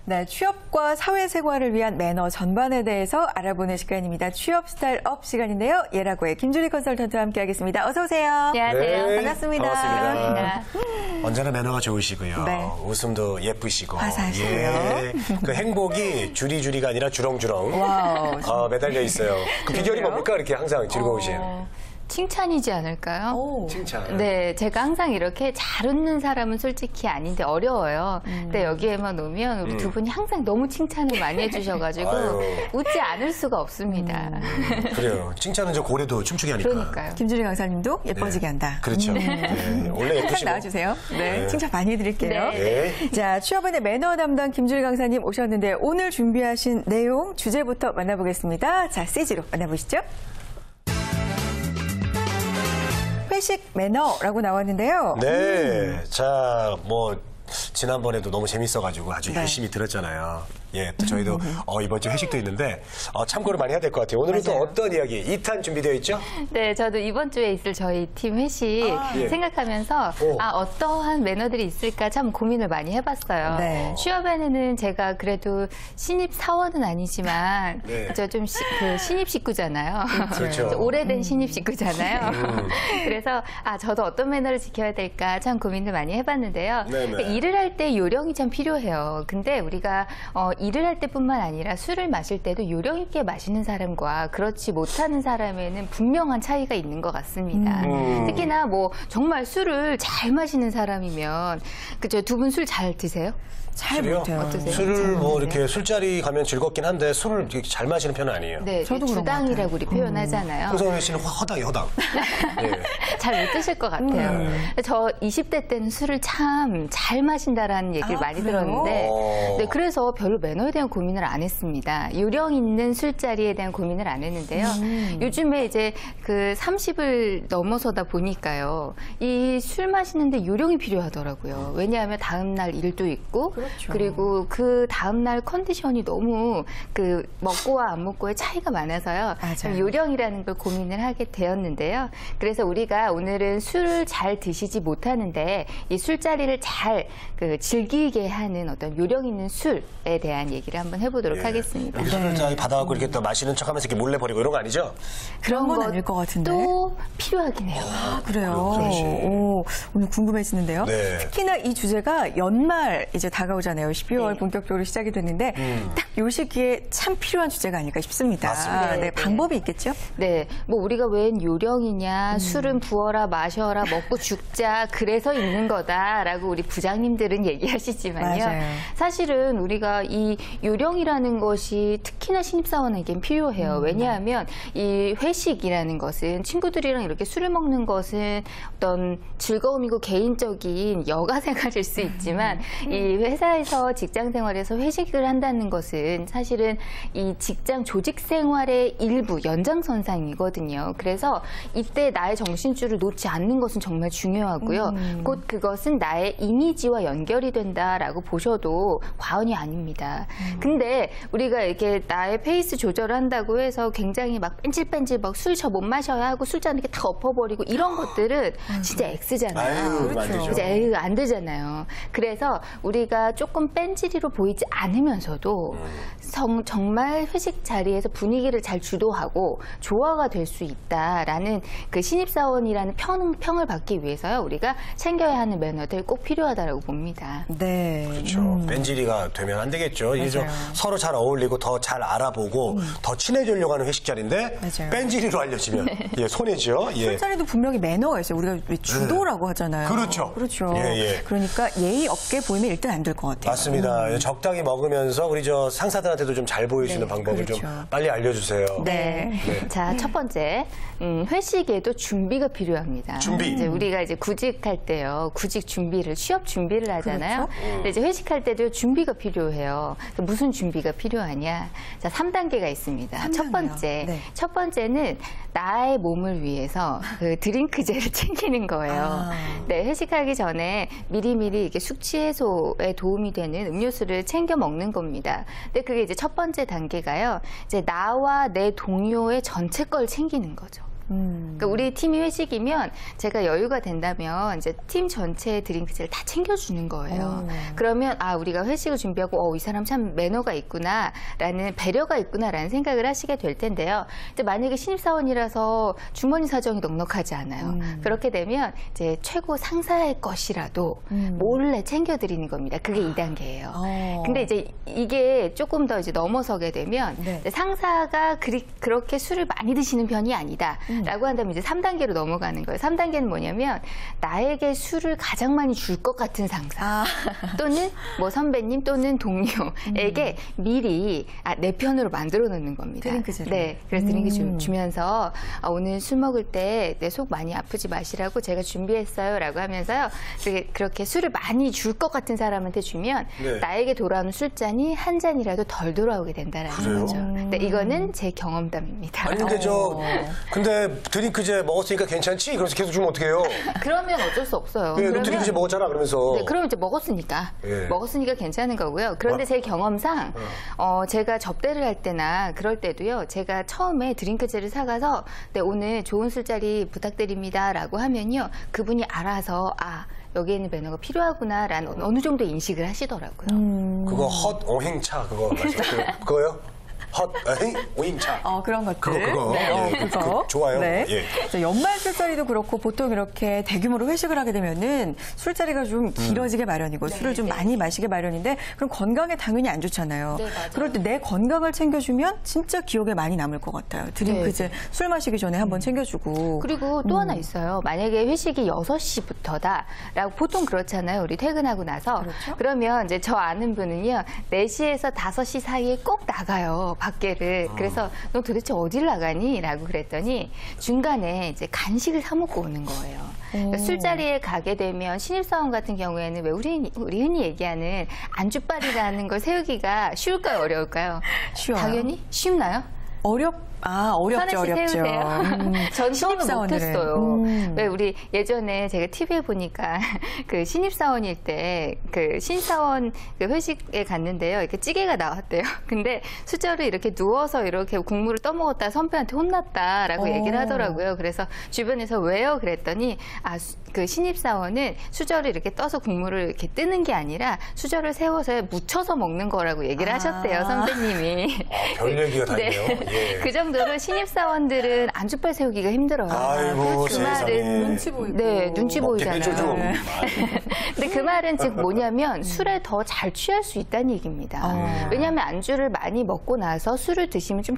네, 취업과 사회생활을 위한 매너 전반에 대해서 알아보는 시간입니다. 취업 스타일업 시간인데요. 예라고의 김주리 컨설턴트와 함께하겠습니다. 어서 오세요. 안녕하세요. 네, 반갑습니다. 반갑습니다. 언제나 매너가 좋으시고요. 네. 웃음도 예쁘시고. 화사하시고요. 예. 그 행복이 주리주리가 아니라 주렁주렁. 와우. 매달려 있어요. 그 비결이 뭡니까? 이렇게 항상 즐거우신. 칭찬이지 않을까요? 오. 칭찬. 네, 제가 항상 이렇게 잘 웃는 사람은 솔직히 아닌데 어려워요. 근데 여기에만 오면 우리 두 분이 항상 너무 칭찬을 많이 해주셔가지고 아유. 웃지 않을 수가 없습니다. 그래요. 칭찬은 저 고래도 춤추게 하니까. 그러니까요. 김주리 강사님도 예뻐지게 한다. 그렇죠. 네. 원래 항상 예쁘시고. 나와주세요. 네, 네. 칭찬 많이 해드릴게요. 네. 네. 자, 취업은의 매너 담당 김주리 강사님 오셨는데 오늘 준비하신 내용, 주제부터 만나보겠습니다. 자, CG로 만나보시죠. 회식 매너라고 나왔는데요. 네. 자, 지난번에도 너무 재밌어가지고 아주 네. 열심히 들었잖아요. 예, 또 저희도 이번 주 회식도 있는데 참고를 많이 해야 될 것 같아요. 오늘은 맞아요. 또 어떤 이야기? 2탄 준비되어 있죠? 네, 저도 이번 주에 있을 저희 팀 회식 예. 생각하면서 어떠한 매너들이 있을까 참 고민을 많이 해봤어요. 네. 취업에는 제가 그래도 신입 사원은 아니지만 네. 저 좀 신입 식구잖아요. 그렇죠. 오래된 신입 식구잖아요. 그래서 저도 어떤 매너를 지켜야 될까 참 고민을 많이 해봤는데요. 네네. 그러니까 일을 할 때 요령이 참 필요해요. 근데 우리가 일을 할 때뿐만 아니라 술을 마실 때도 요령 있게 마시는 사람과 그렇지 못하는 사람에는 분명한 차이가 있는 것 같습니다. 특히나 정말 술을 잘 마시는 사람이면 그죠? 두 분 술 잘 드세요? 잘 술이요? 못해요. 어떠세요? 술을 이렇게 술자리 가면 즐겁긴 한데 술을 이렇게 잘 마시는 편은 아니에요. 네, 저도 그런 것 주당이라고 우리 표현하잖아요. 홍성현 씨는 허당이 허당. 예. 잘 못 드실 것 같아요. 저 20대 때는 술을 참 잘 마신다라는 얘기를 많이 그래요? 들었는데, 네, 그래서 별로 매너에 대한 고민을 안 했습니다. 요령 있는 술자리에 대한 고민을 안 했는데요. 요즘에 이제 그 30을 넘어서다 보니까요, 이 술 마시는데 요령이 필요하더라고요. 왜냐하면 다음날 일도 있고, 그렇죠. 그리고 그 다음날 컨디션이 너무 그 먹고와 안 먹고의 차이가 많아서요. 맞아요. 요령이라는 걸 고민을 하게 되었는데요. 그래서 우리가 오늘은 술을 잘 드시지 못하는데 이 술자리를 잘 즐기게 하는 어떤 요령 있는 술에 대한 얘기를 한번 해보도록 하겠습니다. 여기 술을 잘 받아갖고 이렇게 또 마시는 척하면서 이렇게 몰래 버리고 이런 거 아니죠? 그런 건 아닐 것 같은데. 또 필요하긴 해요. 그래요. 그렇지. 오늘 궁금해지는데요. 네. 특히나 이 주제가 연말 이제 다가오잖아요. 12월 네. 본격적으로 시작이 됐는데 딱 요 시기에 참 필요한 주제가 아닐까 싶습니다. 맞습니다. 네, 방법이 있겠죠? 네, 우리가 웬 요령이냐, 술은 부어라, 마셔라, 먹고 죽자, 그래서 있는 거다라고 우리 부장님들은 얘기하시지만요. 맞아요. 사실은 우리가 이 요령이라는 것이 특히나 신입사원에겐 필요해요. 왜냐하면 이 회식이라는 것은 친구들이랑 이렇게 술을 먹는 것은 어떤 즐거움이고 개인적인 여가 생활일 수 있지만 이 회사에서 직장 생활에서 회식을 한다는 것은 사실은 이 직장 조직 생활의 일부 연장선상이거든요. 그래서 이때 나의 정신줄을 놓지 않는 것은 정말 중요하고요. 곧 그것은 나의 이미지와 연결이 된다라고 보셔도 과언이 아닙니다. 근데 우리가 이렇게 나의 페이스 조절을 한다고 해서 굉장히 막 뺀질뺀질 막 술 저 못 마셔야 하고 술잔 이렇게 다 엎어버리고 이런 것들은 진짜 X잖아요. 아유, 안 되죠. 이제 안 되잖아요. 그래서 우리가 조금 뺀질이로 보이지 않으면서도 정말 회식 자리에서 분위기를 잘 주도하고 조화가 될 수 있다라는 그 신입사원이라는 평을 받기 위해서요. 우리가 챙겨야 하는 매너들 꼭 필요하다고 봅니다. 네. 그렇죠. 뺀질이가 되면 안 되겠죠. 이제 맞아요. 서로 잘 어울리고 더 잘 알아보고 더 친해지려고 하는 회식 자리인데 맞아요. 뺀질이로 알려지면 손해죠. 예. 술자리도 분명히 매너가 있어요. 우리가 왜 주도라고 하잖아요. 그렇죠. 그렇죠. 예. 그러니까 예의 없게 보이면 일단 안 될 것 같아요. 맞습니다. 적당히 먹으면서 우리 저 상사들한테도 좀 잘 보일 수 있는 방법을 그렇죠. 좀 빨리 알려주세요. 네. 자, 첫 번째, 회식에도 준비가 필요합니다. 준비. 이제 우리가 이제 구직할 때요, 구직 준비를, 취업 준비를 하잖아요. 그렇죠. 근데 이제 회식할 때도 준비가 필요해요. 무슨 준비가 필요하냐? 자, 3단계가 있습니다. 3단계요. 첫 번째. 네. 첫 번째는 나의 몸을 위해서 그 드링크제를 챙기는 거예요. 네, 회식하기 전에 미리미리 이렇게 숙취 해소에 도움이 되는 음료수를 챙겨 먹는 겁니다. 근데 그게 이제 첫 번째 단계가요. 이제 나와 내 동료의 전체 걸 챙기는 거죠. 그러니까 우리 팀이 회식이면 제가 여유가 된다면 이제 팀 전체의 드링크들을 다 챙겨주는 거예요. 그러면 아 우리가 회식을 준비하고 이 사람 참 매너가 있구나라는 배려가 있구나라는 생각을 하시게 될 텐데요. 이제 만약에 신입사원이라서 주머니 사정이 넉넉하지 않아요. 그렇게 되면 이제 최고 상사의 것이라도 몰래 챙겨드리는 겁니다. 그게 2단계예요. 근데 이제 이게 조금 더 이제 넘어서게 되면 네. 이제 상사가 그렇게 술을 많이 드시는 편이 아니다. 라고 한다면 이제 3단계로 넘어가는 거예요. 3단계는 뭐냐면 나에게 술을 가장 많이 줄 것 같은 상사 또는 뭐 선배님 또는 동료에게 미리 내 편으로 만들어 놓는 겁니다. 드링크제를. 네, 그래서 드링크 주면서 오늘 술 먹을 때 내 속 많이 아프지 마시라고 제가 준비했어요 라고 하면서요. 그렇게 술을 많이 줄 것 같은 사람한테 주면 네. 나에게 돌아오는 술잔이 한 잔이라도 덜 돌아오게 된다라는 그래요? 거죠. 네, 이거는 제 경험담입니다. 아니 근데 근데 드링크제 먹었으니까 괜찮지? 그러면서 계속 주면 어떡해요? 그러면 어쩔 수 없어요. 네, 너 그러면- 드링크제 먹었잖아 그러면서. 네, 그럼 이제 먹었으니까. 예. 먹었으니까 괜찮은 거고요. 그런데 제 경험상, 제가 접대를 할 때나 그럴 때도요, 제가 처음에 드링크제를 사가서, 네, 오늘 좋은 술자리 부탁드립니다. 라고 하면요, 그분이 알아서, 여기에는 매너가 필요하구나라는 어느 정도 인식을 하시더라고요. 그거 헛 오행차 그거 맞죠? 그거요? 헛 오행차. 그런 것들. 그거. 네, 예, 그거. 좋아요. 네. 예. 그래서 연말 술자리도 그렇고 보통 이렇게 대규모로 회식을 하게 되면은 술자리가 좀 길어지게 마련이고 술을 좀 많이 마시게 마련인데 그럼 건강에 당연히 안 좋잖아요. 네, 맞아요. 그럴 때 내 건강을 챙겨주면 진짜 기억에 많이 남을 것 같아요. 드링크제 술 마시기 전에 한번 챙겨주고. 그리고 또 하나 있어요. 만약에 회식이 6시부터다라고 보통 그렇잖아요. 우리 퇴근하고 나서. 그렇죠. 그러면 이제 저 아는 분은요. 4시에서 5시 사이에 꼭 나가요. 밖에를. 그래서 너 도대체 어딜 나가니? 라고 그랬더니 중간에 이제 간식을 사 먹고 오는 거예요. 그러니까 술자리에 가게 되면 신입사원 같은 경우에는 왜 우리 흔히 얘기하는 안주빨이라는 걸 세우기가 쉬울까요? 어려울까요? 쉬워요. 당연히 쉽나요? 어렵죠, 하나씩 어렵죠. 세우세요. 전 신입은 신입사원들은. 못했어요. 왜 우리 예전에 제가 TV에 보니까 그 신입사원일 때 그 신입사원 그 회식에 갔는데요. 이렇게 찌개가 나왔대요. 근데 수저를 이렇게 누워서 이렇게 국물을 떠먹었다 선배한테 혼났다라고 얘기를 하더라고요. 그래서 주변에서 왜요? 그랬더니 그 신입사원은 수저를 이렇게 떠서 국물을 이렇게 뜨는 게 아니라 수저를 세워서 묻혀서 먹는 거라고 얘기를 하셨대요. 선배님이. 별 얘기가 다 네. 있네요. 예. 그 정도로 신입사원들은 안주빨 세우기가 힘들어요. 아이고, 그 세상에. 말은 눈치 보이고. 네, 눈치 보이잖아요. 해줘 좀. 근데 그 말은 즉 뭐냐면 술에 더 잘 취할 수 있다는 얘기입니다. 왜냐하면 안주를 많이 먹고 나서 술을 드시면 좀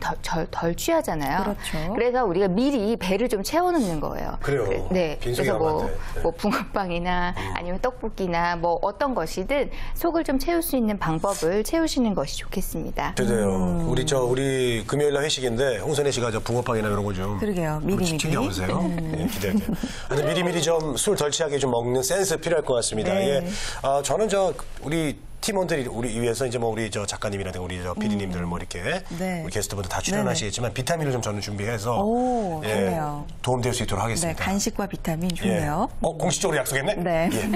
덜 취하잖아요. 그렇죠. 그래서 우리가 미리 배를 좀 채워놓는 거예요. 그래요. 네. 빈속에 그래서 남았대. 네. 뭐 붕어빵이나 아니면 떡볶이나 뭐 어떤 것이든 속을 좀 채울 수 있는 방법을 채우시는 것이 좋겠습니다. 되세요. 우리 금요일날 회식인데 홍선혜 씨가 저 붕어빵이나 이런 거 좀 그러게요. 미리미리. 챙겨보세요. 예, 기대돼요. 근데 미리미리 좀 술 덜 취하게 좀 먹는 센스 필요할 것 같습니다. 네. 예. 저는 우리 팀원들이 우리 위해서 이제 뭐 우리 저 작가님이라든가 우리 저 PD님들 뭐 이렇게 네. 우리 게스트분들 다 출연하시겠지만 비타민을 좀 저는 준비해서 오, 예, 좋네요. 도움될 수 있도록 네, 하겠습니다. 간식과 비타민 좋네요. 예. 공식적으로 약속했네? 네. 예.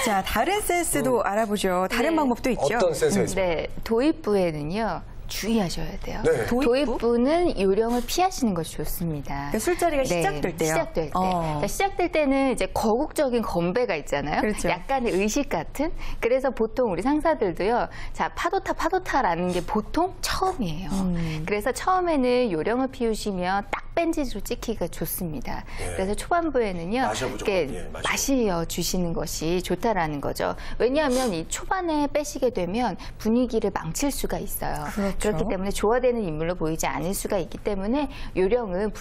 자, 다른 센스도 알아보죠. 다른 네. 방법도 있죠. 어떤 센스가 있습니까? 네, 도입부에는요. 주의하셔야 돼요. 네. 도입부는 요령을 피하시는 것이 좋습니다. 그러니까 술자리가 시작될 때요? 시작될 때. 어. 그러니까 시작될 때는 이제 거국적인 건배가 있잖아요. 그렇죠. 약간의 의식 같은. 그래서 보통 우리 상사들도요. 자, 파도타라는 게 보통 처음이에요. 그래서 처음에는 요령을 피우시면 딱 뺀지로 찍히기가 좋습니다. 예. 그래서 초반부에는요. 마셔보죠. 이렇게 예, 마시어 주시는 것이 좋다라는 거죠. 왜냐하면 이 초반에 빼시게 되면 분위기를 망칠 수가 있어요. 그렇죠. 그렇기 때문에 조화되는 인물로 보이지 않을 수가 있기 때문에 요령은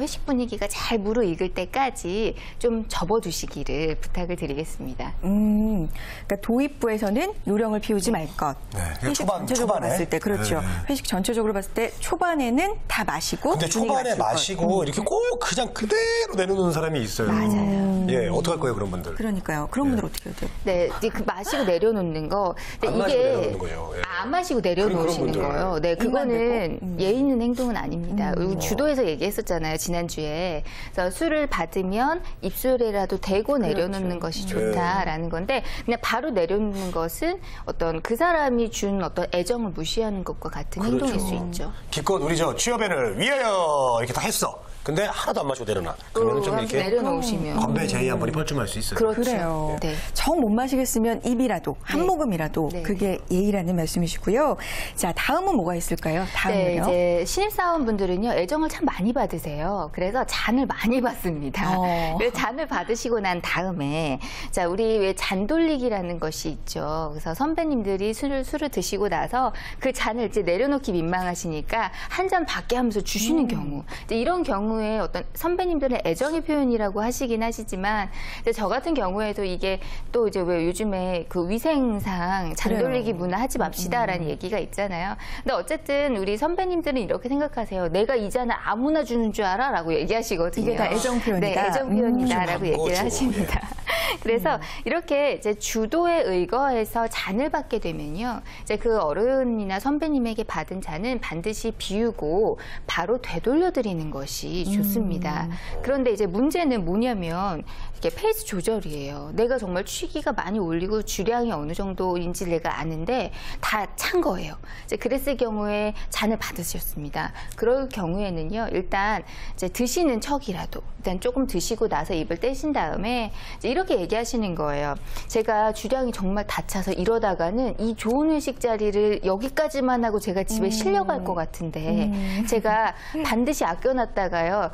회식 분위기가 잘 무르익을 때까지 좀 접어두시기를 부탁을 드리겠습니다. 그러니까 도입부에서는 요령을 피우지 말 것. 네, 회식 초반에. 전체적으로 봤을 때 그렇죠. 네. 회식 전체적으로 봤을 때 초반에는 다 마시고. 근데 초반에 분위기 맞출 것. 마시고 이렇게 꼭 그냥 그대로 내놓는 사람이 있어요. 맞아요. 예, 어떡할 거예요, 그런 분들? 그러니까요. 그런 분들 어떻게 해야 돼요? 네, 이제 그 마시고 내려놓는 거. 근데 안 마시고 내려놓는 거죠. 예. 안 마시고 그런 내려놓으시는 분들. 거예요. 네, 입만 그거는 예의 있는 행동은 아닙니다. 주도에서 얘기했었잖아요, 지난주에. 그래서 술을 받으면 입술에라도 대고 내려놓는 것이 좋다라는 건데, 그냥 바로 내려놓는 것은 어떤 그 사람이 준 어떤 애정을 무시하는 것과 같은 행동일 수 있죠. 기껏 우리 저 취업인을 위하여 이렇게 다 했어. 근데 하나도 안 마시고 내려놔. 그러면 좀 이렇게 내려놓으시면 건배 제의 한 번이 뻘쭘할 수 있어요. 그렇죠. 그래요. 네. 정 못 마시겠으면 입이라도 한 네. 모금이라도 네. 그게 예의라는 말씀이시고요. 자, 다음은 뭐가 있을까요? 네, 다음은요. 이제 신입사원분들은요, 애정을 참 많이 받으세요. 그래서 잔을 많이 받습니다. 그래서 잔을 받으시고 난 다음에, 자, 우리 왜 잔 돌리기라는 것이 있죠. 그래서 선배님들이 술을 드시고 나서 그 잔을 이제 내려놓기 민망하시니까 한 잔 받게 하면서 주시는 경우. 이제 이런 경우에 어떤 선배님들의 애정의 표현이라고 하시긴 하시지만, 이제 저 같은 경우에도 이게 또 이제 왜 요즘에 그 위생상 잔 그래요. 돌리기 문화 하지 맙시다라는 얘기가 있잖아요. 근데 어쨌든 우리 선배님들은 이렇게 생각하세요. 내가 이 잔을 아무나 주는 줄 알아? 라고 얘기하시거든요. 이게 다 애정 표현이다. 네, 애정 표현이다. 라고 좀 얘기를 바꿔주고, 하십니다. 그래서 이렇게 이제 주도에 의거해서 잔을 받게 되면요. 이제 그 어른이나 선배님에게 받은 잔은 반드시 비우고 바로 되돌려 드리는 것이 좋습니다. 그런데 이제 문제는 뭐냐면 이게 페이스 조절이에요. 내가 정말 취기가 많이 올리고 주량이 어느 정도인지 내가 아는데 다 찬 거예요. 이제 그랬을 경우에 잔을 받으셨습니다. 그럴 경우에는요, 일단 이제 드시는 척이라도 일단 조금 드시고 나서 입을 떼신 다음에 이제 이렇게 얘기하시는 거예요. 제가 주량이 정말 다 차서 이러다가는 이 좋은 회식 자리를 여기까지만 하고 제가 집에 실려갈 것 같은데 제가 반드시 아껴놨다가요.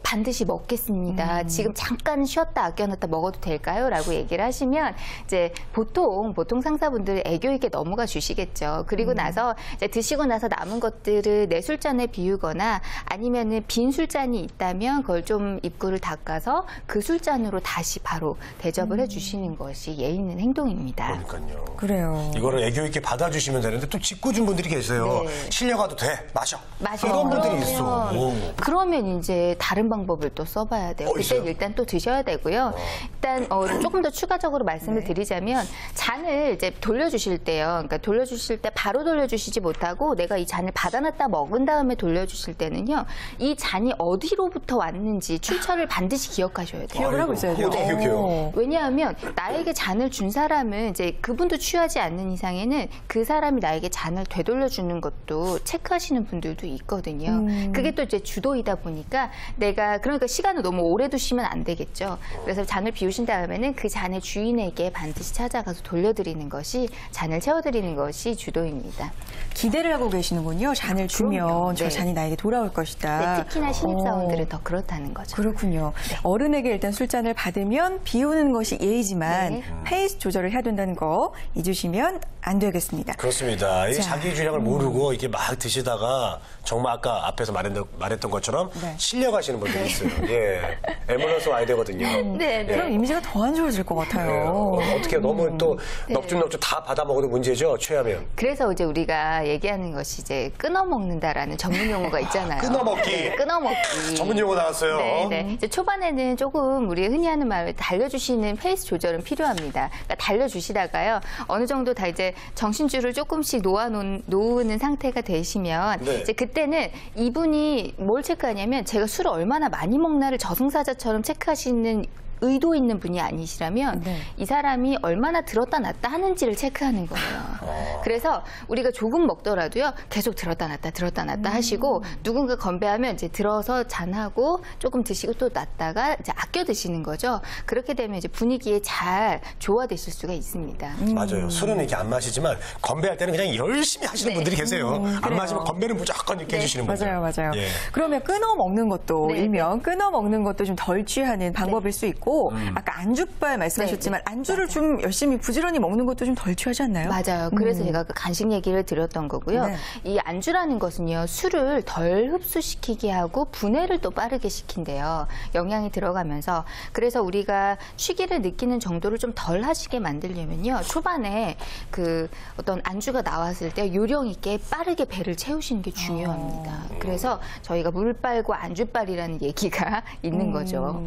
반드시 먹겠습니다. 지금 잠깐 쉬었다 아껴놨다 먹어도 될까요? 라고 얘기를 하시면 이제 보통 상사분들 애교 있게 넘어가 주시겠죠. 그리고 나서 이제 드시고 나서 남은 것들을 내 술잔에 비우거나 아니면은 빈 술잔이 있다면 그걸 좀 입구를 닦아서 그 술잔으로 다시 바로 대접을 해주시는 것이 예의 있는 행동입니다. 그러니까요. 그래요. 이거를 애교 있게 받아주시면 되는데 또 짓궂은 분들이 계세요. 네. 실려가도 돼. 마셔. 맞아요. 이런 분들이 있어. 오. 그러면 이제 다른 방법을 또 써봐야 돼요. 그때 있어요? 일단 또 드셔야 되고요. 일단 조금 더 추가적으로 말씀을 드리자면 잔을 이제 돌려주실 때요. 그러니까 돌려주실 때 바로 돌려주시지 못하고 내가 이 잔을 받아놨다 먹은 다음에 돌려주실 때는요. 이 잔이 어디로부터 왔는지 출처를 반드시 기억하셔야 돼요. 기억을 하고 있어야죠. 어떻게 기억해요? 왜냐하면 나에게 잔을 준 사람은 이제 그분도 취하지 않는 이상에는 그 사람이 나에게 잔을 되돌려주는 것도 체크하시는 분들도 있거든요. 그게 또 이제 주도이다 보니까 내가 그러니까 시간을 너무 오래 두시면 안 되겠죠. 그래서 잔을 비우신 다음에는 그 잔의 주인에게 반드시 찾아가서 돌려드리는 것이 잔을 채워드리는 것이 주도입니다. 기대를 하고 계시는군요. 잔을 주면 그럼요. 저 네. 잔이 나에게 돌아올 것이다. 네, 특히나 신입사원들은 더 그렇다는 거죠. 그렇군요. 어른에게 일단 술잔을 받으면 비우는 것이 예의지만 네. 페이스 조절을 해야 된다는 거 잊으시면 안 되겠습니다. 그렇습니다. 이 자. 자기 주량을 모르고 이렇게 막 드시다가 정말 아까 앞에서 말했던 것처럼 네. 실려가시는 분들이 있어요. 예. 앰뷸런스 와야 되거든요. 네, 네. 그럼 이미지가 더 안 좋아질 것 같아요. 어떻게 너무 또 넙죽넙죽 다 받아 먹어도 문제죠. 취하면. 그래서 이제 우리가 얘기하는 것이 이제 끊어 먹는다라는 전문 용어가 있잖아요. 끊어먹기. 네, 끊어먹기. 전문 용어 나왔어요. 네, 네. 이제 초반에는 조금 우리 흔히 하는 말로 달려주시는 페이스 조절은 필요합니다. 그러니까 달려주시다가요. 어느 정도 다 이제 정신줄을 조금씩 놓는 상태가 되시면 네. 이제 그때는 이분이 뭘 체크하냐면 제가 술을 얼마나 많이 먹나를 저승사자처럼 체크하시는 의도 있는 분이 아니시라면 네. 이 사람이 얼마나 들었다 놨다 하는지를 체크하는 거예요. 그래서 우리가 조금 먹더라도요. 계속 들었다 놨다 하시고 누군가 건배하면 이제 들어서 잔하고 조금 드시고 또 놨다가 이제 아껴 드시는 거죠. 그렇게 되면 이제 분위기에 잘 조화되실 수가 있습니다. 맞아요. 술은 이렇게 안 마시지만 건배할 때는 그냥 열심히 하시는 분들이 계세요. 안 마시면 건배는 무조건 이렇게 해주시는 분들. 맞아요. 예. 그러면 끊어 먹는 것도 네. 일명 끊어 먹는 것도 좀 덜 취하는 방법일 수 있고 아까 안주빨 말씀하셨지만 안주를 좀 열심히 부지런히 먹는 것도 좀 덜 취하지 않나요? 맞아요. 그래서 제가 그 간식 얘기를 드렸던 거고요. 네. 이 안주라는 것은요, 술을 덜 흡수시키게 하고 분해를 또 빠르게 시킨대요. 영양이 들어가면서. 그래서 우리가 취기를 느끼는 정도를 좀 덜 하시게 만들려면요, 초반에 그 어떤 안주가 나왔을 때 요령 있게 빠르게 배를 채우시는 게 중요합니다. 그래서 저희가 물빨과 안주빨이라는 얘기가 있는 거죠.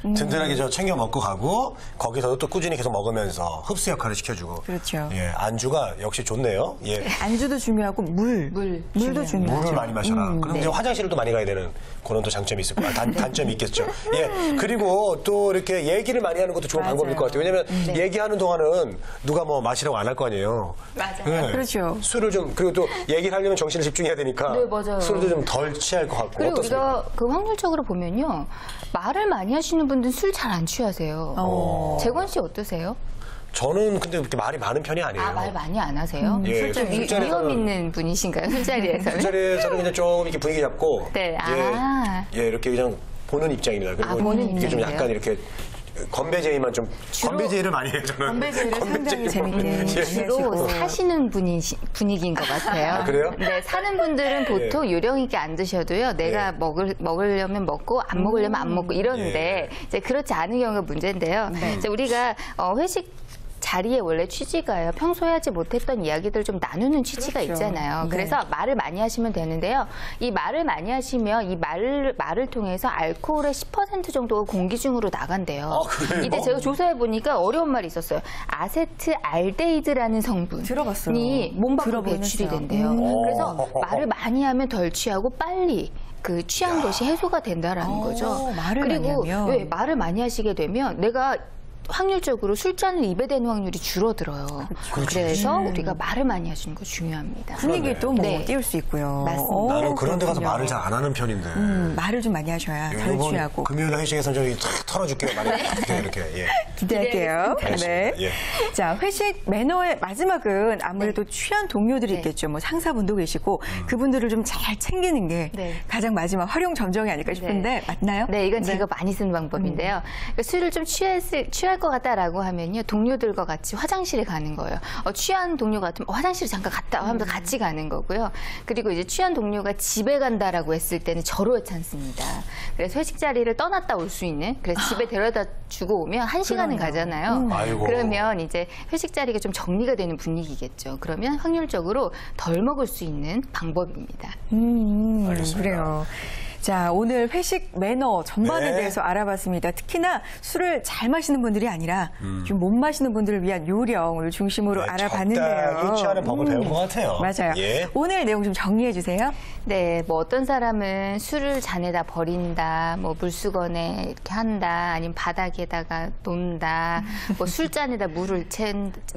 든든하게 저 챙겨 먹고 가고 거기서도 또 꾸준히 계속 먹으면서 흡수 역할을 시켜주고. 그렇죠. 예, 안주가 안주가 역시 좋네요. 예. 안주도 중요하고 물도 중요하죠. 물을 많이 마셔라. 그럼 이제 화장실을 또 많이 가야 되는 그런 또 장점이 있을 거예요. 단점이 있겠죠. 예. 그리고 또 이렇게 얘기를 많이 하는 것도 좋은 맞아요. 방법일 것 같아요. 왜냐면 얘기하는 동안은 누가 뭐 마시라고 안 할 거 아니에요. 맞아요. 예. 그렇죠. 술을 좀 그리고 또 얘기를 하려면 정신을 집중해야 되니까 네, 맞아요. 술도 좀 덜 취할 것 같고. 그리고 어떻습니까? 우리가 그 확률적으로 보면요. 말을 많이 하시는 분들은 술 잘 안 취하세요. 재권 씨 어떠세요? 저는 근데 그렇게 말이 많은 편이 아니에요. 아, 말 많이 안 하세요? 예, 좀 술자리에서는- 위험 있는 분이신가요? 술자리에서는? 술자리에서는 그냥 좀 이렇게 분위기 잡고 네, 예, 이렇게 그냥 보는 입장입니다. 그리고 보는 이게 좀 입장이세요? 약간 이렇게 건배제의만 좀 주로- 건배제의를 많이 해요. 저는 건배제의를 상당히 재밌게 예. 주로 하시고. 사시는 분위기인 것 같아요. 아, 그래요? 네, 사는 분들은 보통 요령 있게 안 드셔도요. 내가 예. 먹으려면 먹고 안 먹으려면 안 먹고 이러는데 이제 그렇지 않은 경우가 문제인데요. 이제 우리가 회식 자리에 원래 취지가요. 평소에 하지 못했던 이야기들 좀 나누는 취지가 그렇죠. 있잖아요. 네. 그래서 말을 많이 하시면 되는데요. 이 말을 많이 하시면 이 말을 통해서 알코올의 10% 정도가 공기 중으로 나간대요. 그래요? 이때 제가 조사해 보니까 어려운 말이 있었어요. 아세트알데히드라는 성분이 들어봤어요. 몸 밖으로 들어보긴 배출이 했어요. 된대요. 그래서 말을 많이 하면 덜 취하고 빨리 그 취한 것이 해소가 된다라는 거죠. 말을 그리고 많이 하면. 네, 말을 많이 하시게 되면 내가 확률적으로 술잔을 입에 대는 확률이 줄어들어요. 그래서 우리가 말을 많이 하시는 거 중요합니다. 분위기도 뭐 네. 띄울 수 있고요. 맞습니다. 나는 그런 데 가서 그렇군요. 말을 잘 안 하는 편인데. 말을 좀 많이 하셔야 덜 이번 취하고. 금요일 회식에서 저기 탁 털어줄게요. 많이 이렇게. 예. 기대할게요. 알겠습니다. 예. 자, 회식 매너의 마지막은 아무래도 취한 동료들이 네. 있겠죠. 뭐 상사분도 계시고 그분들을 좀 잘 챙기는 게 네. 가장 마지막 활용 점정이 아닐까 싶은데 맞나요? 네, 이건 제가 많이 쓰는 방법인데요. 그러니까 술을 좀 취할 것 같다라고 하면요, 동료들과 같이 화장실에 가는 거예요. 취한 동료 같으면 화장실에 잠깐 갔다 와 하면서 같이 가는 거고요. 그리고 이제 취한 동료가 집에 간다라고 했을 때는 절호의 찬스입니다. 그래서 회식 자리를 떠났다 올 수 있는, 그래서 집에 데려다 주고 오면 1시간은 가잖아요. 아이고. 그러면 이제 회식 자리가 좀 정리가 되는 분위기겠죠. 그러면 확률적으로 덜 먹을 수 있는 방법입니다. 알겠습니다. 그래요. 자, 오늘 회식 매너 전반에 네. 대해서 알아봤습니다. 특히나 술을 잘 마시는 분들이 아니라 좀 못 마시는 분들을 위한 요령을 중심으로 네, 알아봤는데요. 적당히 취하는 법을 배운 것 같아요. 맞아요. 예. 오늘 내용 좀 정리해 주세요. 네, 뭐 어떤 사람은 술을 잔에다 버린다, 뭐 물수건에 이렇게 한다, 아니면 바닥에다가 놓는다, 뭐 술잔에다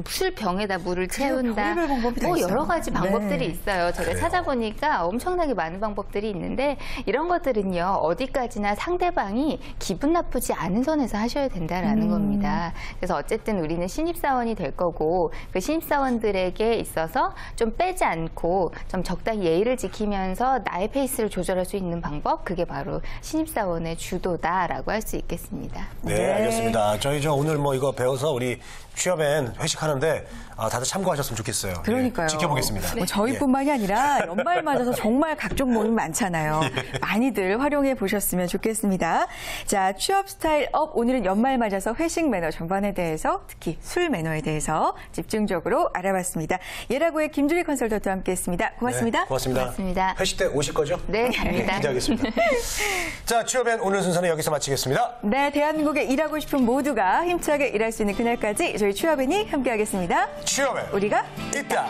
술병에다 물을 채운다, 별의별 방법이 다 뭐 있어요. 여러 가지 방법들이 네. 있어요. 제가 그래요. 찾아보니까 엄청나게 많은 방법들이 있는데 이런 것들은요 어디까지나 상대방이 기분 나쁘지 않은 선에서 하셔야 된다라는 겁니다. 그래서 어쨌든 우리는 신입사원이 될 거고 그 신입사원들에게 있어서 좀 빼지 않고 좀 적당히 예의를 지키면서 나의 페이스를 조절할 수 있는 방법, 그게 바로 신입사원의 주도다라고 할 수 있겠습니다. 네, 알겠습니다. 저희 오늘 뭐 이거 배워서 우리 취업엔 회식하는데 다들 참고하셨으면 좋겠어요. 예, 그러니까요. 지켜보겠습니다. 뭐 저희뿐만이 아니라 연말 맞아서 정말 각종 모임 많잖아요. 많이들 활용해 보셨으면 좋겠습니다. 자, 취업 스타일 업, 오늘은 연말 맞아서 회식 매너 전반에 대해서 특히 술 매너에 대해서 집중적으로 알아봤습니다. 예라고의 김주리 컨설턴트와 함께했습니다. 고맙습니다. 네, 고맙습니다. 고맙습니다. 회식 때 오실 거죠? 네, 갑니다. 기대하겠습니다. 자, 취업엔 오늘 순서는 여기서 마치겠습니다. 네, 대한민국에 일하고 싶은 모두가 힘차게 일할 수 있는 그날까지 저희 취업인이 함께하겠습니다. 취업엔 우리가 있다.